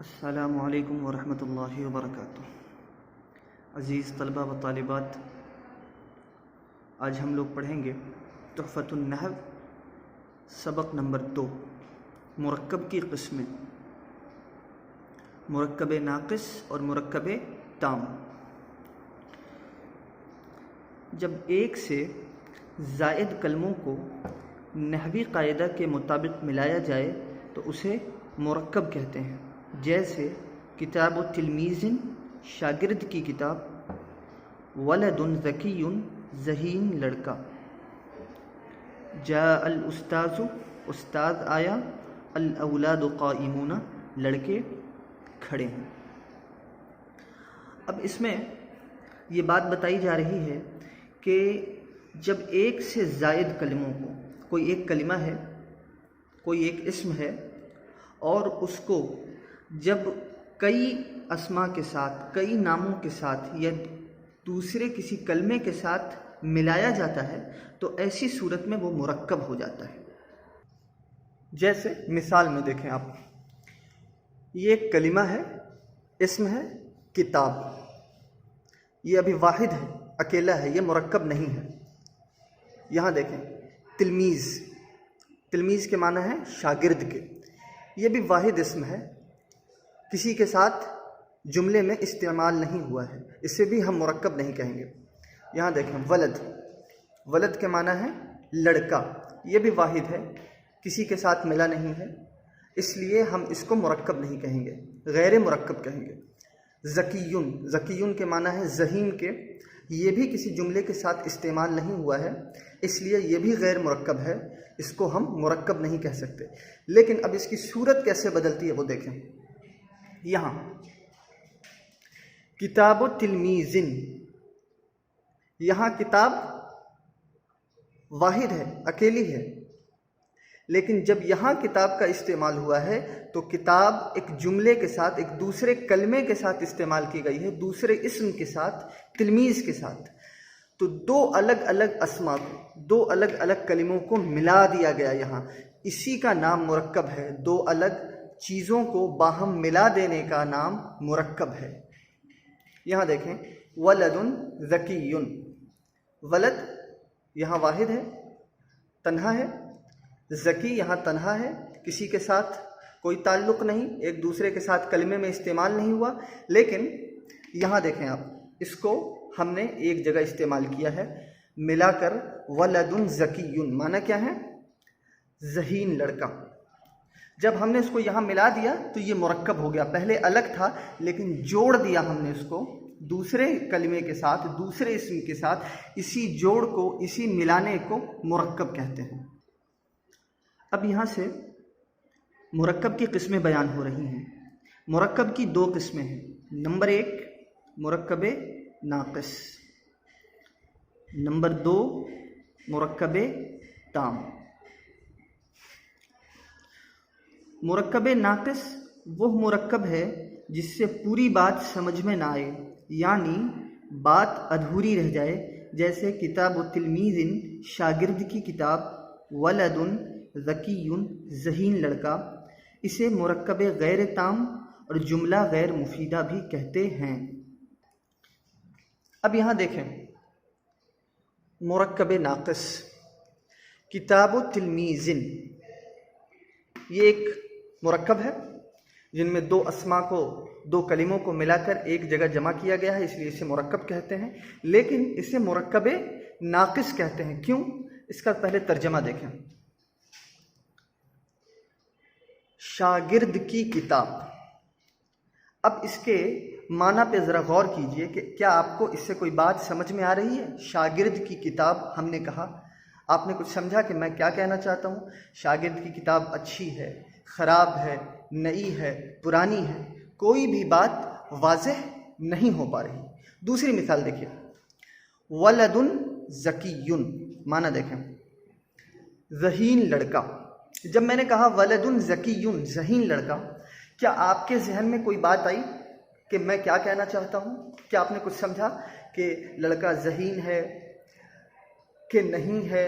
السلام علیکم ورحمۃ اللہ وبرکاتہ۔ عزیز طلبہ و طالبات، آج ہم لوگ پڑھیں گے تحفۃ النحو سبق نمبر 2، مرکب کی قسمیں، مرکب ناقص اور مرکب تام۔ جب ایک سے زائد کلموں کو نحوی قاعدہ کے مطابق ملایا جائے تو اسے مرکب کہتے ہیں، جیسے کتاب تلمیذ شاگرد کی کتاب، ولد ذکی ذہین لڑکا، جاء الاستاذ استاد آیا، الاولاد قائمون لڑکے کھڑے ہیں۔ اب اس میں یہ بات بتائی جا رہی ہے کہ جب ایک سے زائد کلموں کو، کوئی ایک کلمہ ہے، کوئی ایک اسم ہے، اور اس کو جب کئی اسماء کے ساتھ، کئی ناموں کے ساتھ یا دوسرے کسی کلمے کے ساتھ ملایا جاتا ہے تو ایسی صورت میں وہ مرکب ہو جاتا ہے۔ جیسے مثال میں دیکھیں آپ، یہ ایک کلمہ ہے، اسم ہے کتاب، یہ ابھی واحد ہے، اکیلا ہے، یہ مرکب نہیں ہے۔ یہاں دیکھیں تلمیذ، تلمیذ کے معنی ہے شاگرد کے، یہ بھی واحد اسم ہے، کسی کے ساتھ جملے میں استعمال نہیں ہوا ہے، اسے بھی ہم مرکب نہیں کہیں گے۔ یہاں دیکھیں ولد، ولد کے معنی ہے لڑکا، یہ بھی واحد ہے، کسی کے ساتھ ملا نہیں ہے، اس لیے ہم اس کو مرکب نہیں کہیں گے، غیر مرکب کہیں گے۔ ذکیون، ذکیون کے معنی ہے ذہین کے، یہ بھی کسی جملے کے ساتھ استعمال نہیں ہوا ہے، اس لیے یہ بھی غیر مرکب ہے، اس کو ہم مرکب نہیں کہہ سکتے۔ لیکن اب اس کی صورت کیسے بدلتی ہے وہ دیکھیں۔ یہاں کتاب و تلمیذ، یہاں کتاب واحد ہے، اکیلی ہے، لیکن جب یہاں کتاب کا استعمال ہوا ہے تو کتاب ایک جملے کے ساتھ، ایک دوسرے کلمے کے ساتھ استعمال کی گئی ہے، دوسرے اسم کے ساتھ، تلمیذ کے ساتھ، تو دو الگ الگ اسماء کو، دو الگ الگ کلموں کو ملا دیا گیا۔ یہاں اسی کا نام مرکب ہے، دو الگ چیزوں کو باہم ملا دینے کا نام مرکب ہے۔ یہاں دیکھیں ولد ذکی، ولد یہاں واحد ہے، تنہا ہے، ذکی یہاں تنہا ہے، کسی کے ساتھ کوئی تعلق نہیں، ایک دوسرے کے ساتھ کلمے میں استعمال نہیں ہوا، لیکن یہاں دیکھیں آپ، اس کو ہم نے ایک جگہ استعمال کیا ہے ملا کر، ولد ذکی، معنی کیا ہے؟ ذہین لڑکا۔ جب ہم نے اس کو یہاں ملا دیا تو یہ مرکب ہو گیا، پہلے الگ تھا لیکن جوڑ دیا ہم نے اس کو دوسرے کلمے کے ساتھ، دوسرے اسم کے ساتھ، اسی جوڑ کو، اسی ملانے کو مرکب کہتے ہیں۔ اب یہاں سے مرکب کی قسمیں بیان ہو رہی ہیں۔ مرکب کی دو قسمیں ہیں، نمبر 1 مرکب ناقص، نمبر 2 مرکب تام۔ مرکب ناقص وہ مرکب ہے جس سے پوری بات سمجھ میں نہ آئے، یعنی بات ادھوری رہ جائے، جیسے کتاب تلمیذ شاگرد کی کتاب، ولد ذکی ذہین لڑکا، اسے مرکب غیر تام اور جملہ غیر مفیدہ بھی کہتے ہیں۔ اب یہاں دیکھیں مرکب ناقص، کتاب تلمیذ، یہ ایک مرکب ہے جن میں دو اسماء کو، دو کلموں کو ملا کر ایک جگہ جمع کیا گیا ہے، اس لیے اسے مرکب کہتے ہیں، لیکن اسے مرکب ناقص کہتے ہیں۔ کیوں؟ اس کا پہلے ترجمہ دیکھیں۔ شاگرد کی کتاب، اب اس کے معنی پہ ذرا غور کیجئے کہ کیا آپ کو اس سے کوئی بات سمجھ میں آ رہی ہے؟ شاگرد کی کتاب ہم نے کہا، آپ نے کچھ سمجھا کہ میں کیا کہنا چاہتا ہوں؟ شاگرد کی کتاب اچھی ہے، خراب ہے، نئی ہے، پرانی ہے، کوئی بھی بات واضح نہیں ہو پا رہی۔ دوسری مثال دیکھیے، ولد ذکی، معنی دیکھیں ذہین لڑکا۔ جب میں نے کہا ولد ذکی ذہین لڑکا، کیا آپ کے ذہن میں کوئی بات آئی کہ میں کیا کہنا چاہتا ہوں؟ کیا آپ نے کچھ سمجھا کہ لڑکا ذہین ہے کہ نہیں ہے،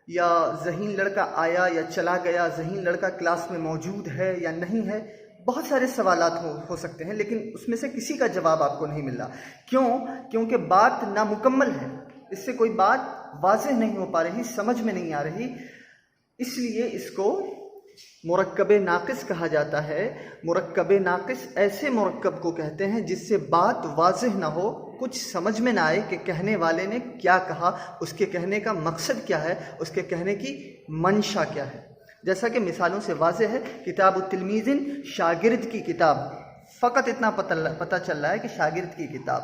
یا ذہین لڑکا آیا یا چلا گیا، ذہین لڑکا کلاس میں موجود ہے یا نہیں ہے؟ بہت سارے سوالات ہو سکتے ہیں، لیکن اس میں سے کسی کا جواب آپ کو نہیں مل رہا. کیونکہ بات نامکمل ہے، اس سے کوئی بات واضح نہیں ہو پا رہی، سمجھ میں نہیں آ رہی. اس لیے اس کو مرکب ناقص کہا جاتا ہے. مرکب ناقص ایسے مرکب کو کہتے ہیں جس سے بات واضح نہ ہو، کچھ سمجھ میں نہ آئے کہ کہنے والے نے کیا کہا، اس کے کہنے کا مقصد کیا ہے، اس کے کہنے کی منشا کیا ہے. جیسا کہ مثالوں سے واضح ہے، کتاب التلمیذ شاگرد کی کتاب، فقط اتنا پتہ چل رہا ہے کہ شاگرد کی کتاب،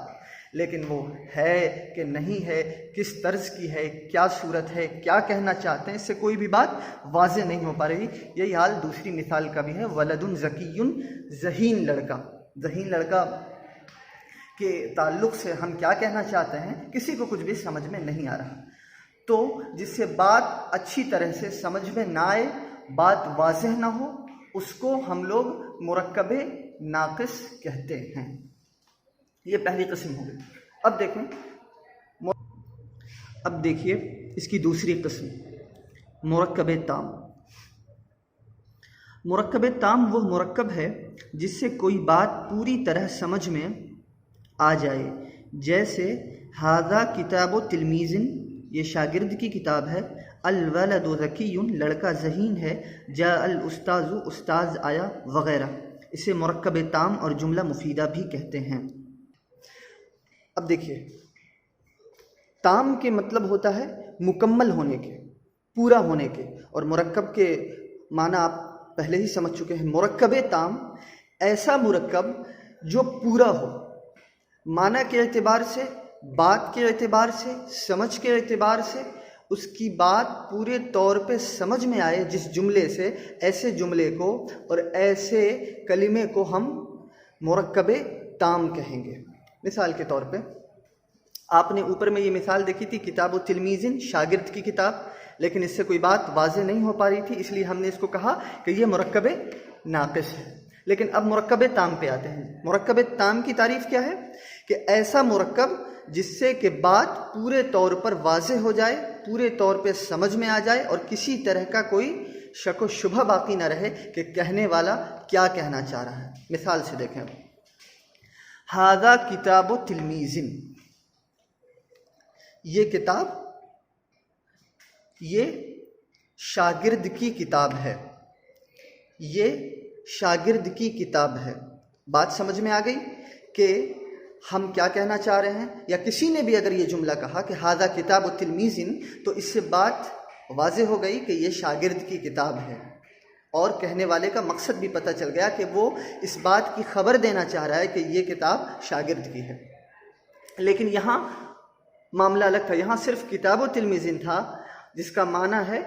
لیکن وہ ہے کہ نہیں ہے، کس طرز کی ہے، کیا صورت ہے، کیا کہنا چاہتے ہیں، اس سے کوئی بھی بات واضح نہیں ہو پا رہی. یہی حال دوسری مثال کا بھی ہے، ولد ذکی، ذہین لڑکا. ذہین لڑکا کے تعلق سے ہم کیا کہنا چاہتے ہیں، کسی کو کچھ بھی سمجھ میں نہیں آ رہا. تو جس سے بات اچھی طرح سے سمجھ میں نہ آئے، بات واضح نہ ہو، اس کو ہم لوگ مرکب ناقص کہتے ہیں. یہ پہلی قسم ہو گئی. اب دیکھیے اس کی دوسری قسم، مرکب تام. مرکب تام وہ مرکب ہے جس سے کوئی بات پوری طرح سمجھ میں آ جائے. جیسے ھذا کتاب تلمیذ، یہ شاگرد کی کتاب ہے. الولد ذکی، لڑکا ذہین ہے. جاء الاستاذ، استاذ آیا، وغیرہ. اسے مرکب تام اور جملہ مفیدہ بھی کہتے ہیں. اب دیکھیے، تام کے مطلب ہوتا ہے مکمل ہونے کے، پورا ہونے کے، اور مرکب کے معنی آپ پہلے ہی سمجھ چکے ہیں. مرکب تام ایسا مرکب جو پورا ہو، معنی کے اعتبار سے، بات کے اعتبار سے، سمجھ کے اعتبار سے، اس کی بات پورے طور پہ سمجھ میں آئے. جس جملے سے، ایسے جملے کو اور ایسے کلمے کو ہم مرکب تام کہیں گے. مثال کے طور پہ آپ نے اوپر میں یہ مثال دیکھی تھی، کتاب التلمیذ، شاگرد کی کتاب، لیکن اس سے کوئی بات واضح نہیں ہو پا رہی تھی، اس لیے ہم نے اس کو کہا کہ یہ مرکب ناقص ہے. لیکن اب مرکب تام پہ آتے ہیں. مرکب تام کی تعریف کیا ہے؟ کہ ایسا مرکب جس سے کہ بات پورے طور پر واضح ہو جائے، پورے طور پہ سمجھ میں آ جائے، اور کسی طرح کا کوئی شک و شبہ باقی نہ رہے کہ کہنے والا کیا کہنا چاہ رہا ہے. مثال سے دیکھیں، ھذا کتاب تلمیذ، یہ کتاب، یہ شاگرد کی کتاب ہے. یہ شاگرد کی کتاب ہے. بات سمجھ میں آ گئی کہ ہم کیا کہنا چاہ رہے ہیں. یا کسی نے بھی اگر یہ جملہ کہا کہ ھذا کتاب تلمیذ، تو اس سے بات واضح ہو گئی کہ یہ شاگرد کی کتاب ہے، اور کہنے والے کا مقصد بھی پتہ چل گیا کہ وہ اس بات کی خبر دینا چاہ رہا ہے کہ یہ کتاب شاگرد کی ہے. لیکن یہاں معاملہ الگ تھا. یہاں صرف کتاب و تلمیذ تھا، جس کا معنی ہے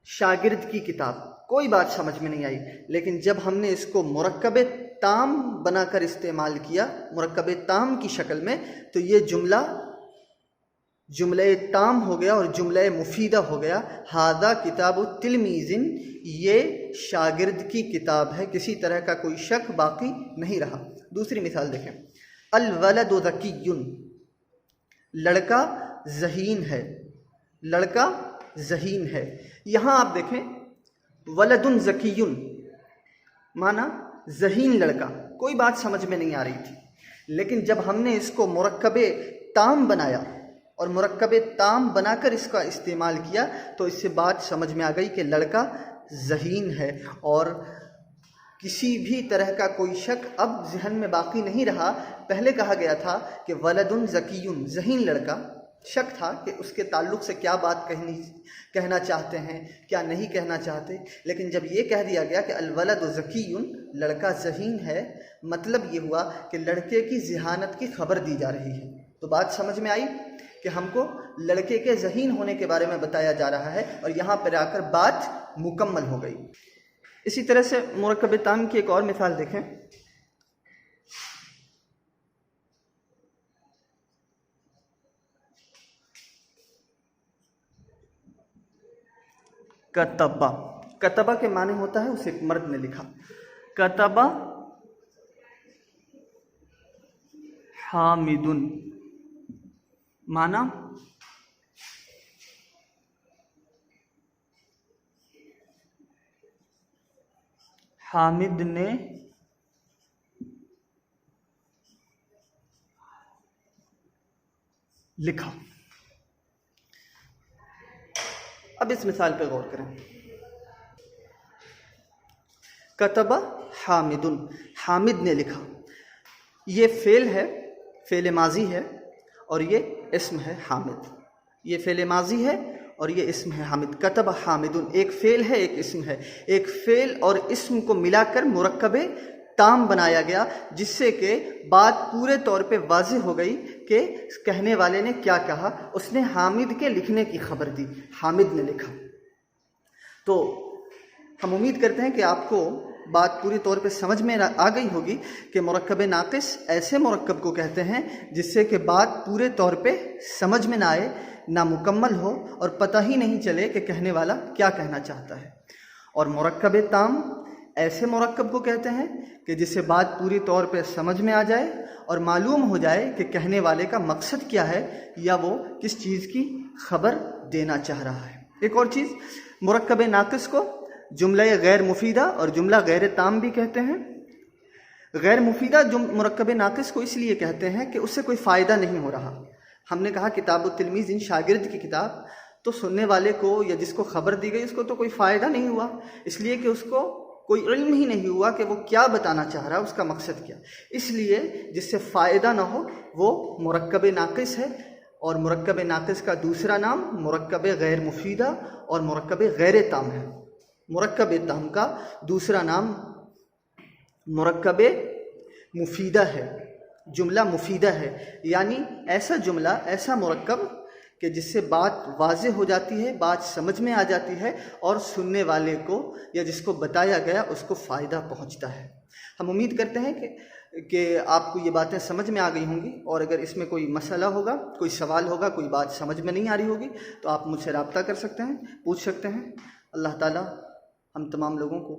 شاگرد کی کتاب. کوئی بات سمجھ میں نہیں آئی. لیکن جب ہم نے اس کو مرکب تام بنا کر استعمال کیا، مرکب تام کی شکل میں، تو یہ جملہ تام ہو گیا اور جملہ مفیدہ ہو گیا. ھذا کتاب تلمیذ، یہ شاگرد کی کتاب ہے. کسی طرح کا کوئی شک باقی نہیں رہا. دوسری مثال دیکھیں، الولد ذکی، لڑکا ذہین ہے. لڑکا ذہین ہے. یہاں آپ دیکھیں، ولد ذکی، معنی ذہین لڑکا. کوئی بات سمجھ میں نہیں آ رہی تھی، لیکن جب ہم نے اس کو مرکب تام بنایا اور مرکب تام بنا کر اس کا استعمال کیا، تو اس سے بات سمجھ میں آ گئی کہ لڑکا ذہین ہے، اور کسی بھی طرح کا کوئی شک اب ذہن میں باقی نہیں رہا. پہلے کہا گیا تھا کہ ولد ذکی، ذہین لڑکا. شک تھا کہ اس کے تعلق سے کیا بات کہنا چاہتے ہیں، کیا نہیں کہنا چاہتے. لیکن جب یہ کہہ دیا گیا کہ الولد ذکی، لڑکا ذہین ہے، مطلب یہ ہوا کہ لڑکے کی ذہانت کی خبر دی جا رہی ہے. تو بات سمجھ میں آئی کہ ہم کو لڑکے کے ذہین ہونے کے بارے میں بتایا جا رہا ہے، اور یہاں پر آ کر بات مکمل ہو گئی. اسی طرح سے مرکب تام کی ایک اور مثال دیکھیں، کتبہ. کتبہ کے معنی ہوتا ہے اسے ایک مرد نے لکھا. کتبہ حامد، معنی حامد نے لکھا۔ اب اس مثال پہ غور کریں۔ کتب حامد، حامد نے لکھا، یہ فعل ہے، فعل ماضی ہے، اور یہ اسم ہے حامد۔ یہ فعل ماضی ہے اور یہ اسم ہے حامد۔ کتب حامد ایک فعل ہے، ایک اسم ہے۔ ایک فعل اور اسم کو ملا کر مرکب تام بنایا گیا، جس سے کہ بات پورے طور پہ واضح ہو گئی کہ کہنے والے نے کیا کہا۔ اس نے حامد کے لکھنے کی خبر دی، حامد نے لکھا۔ تو ہم امید کرتے ہیں کہ آپ کو بات پوری طور پہ سمجھ میں آ گئی ہوگی کہ مرکب ناقص ایسے مرکب کو کہتے ہیں جس سے کہ بات پورے طور پہ سمجھ میں نہ آئے، نامکمل ہو، اور پتہ ہی نہیں چلے کہ کہنے والا کیا کہنا چاہتا ہے۔ اور مرکب تام ایسے مرکب کو کہتے ہیں کہ جس سے بات پوری طور پہ سمجھ میں آ جائے اور معلوم ہو جائے کہ کہنے والے کا مقصد کیا ہے یا وہ کس چیز کی خبر دینا چاہ رہا ہے۔ ایک اور چیز، مرکب ناقص کو جملہ غیر مفیدہ اور جملہ غیر تام بھی کہتے ہیں۔ غیر مفیدہ مرکب ناقص کو اس لیے کہتے ہیں کہ اس سے کوئی فائدہ نہیں ہو رہا۔ ہم نے کہا کتاب التلمیذ ان شاگرد کی کتاب، تو سننے والے کو یا جس کو خبر دی گئی اس کو تو کوئی فائدہ نہیں ہوا، اس لیے کہ اس کو کوئی علم ہی نہیں ہوا کہ وہ کیا بتانا چاہ رہا ہے، اس کا مقصد کیا۔ اس لیے جس سے فائدہ نہ ہو وہ مرکب ناقص ہے۔ اور مرکب ناقص کا دوسرا نام مرکب غیر مفیدہ اور مرکب غیر تام ہے۔ مرکب تام کا دوسرا نام مرکب مفیدہ ہے، جملہ مفیدہ ہے، یعنی ایسا جملہ، ایسا مرکب کہ جس سے بات واضح ہو جاتی ہے، بات سمجھ میں آ جاتی ہے اور سننے والے کو یا جس کو بتایا گیا اس کو فائدہ پہنچتا ہے۔ ہم امید کرتے ہیں کہ آپ کو یہ باتیں سمجھ میں آ گئی ہوں گی، اور اگر اس میں کوئی مسئلہ ہوگا، کوئی سوال ہوگا، کوئی بات سمجھ میں نہیں آ رہی ہوگی تو آپ مجھ سے رابطہ کر سکتے ہیں، پوچھ سکتے ہیں۔ اللہ تعالیٰ ہم تمام لوگوں کو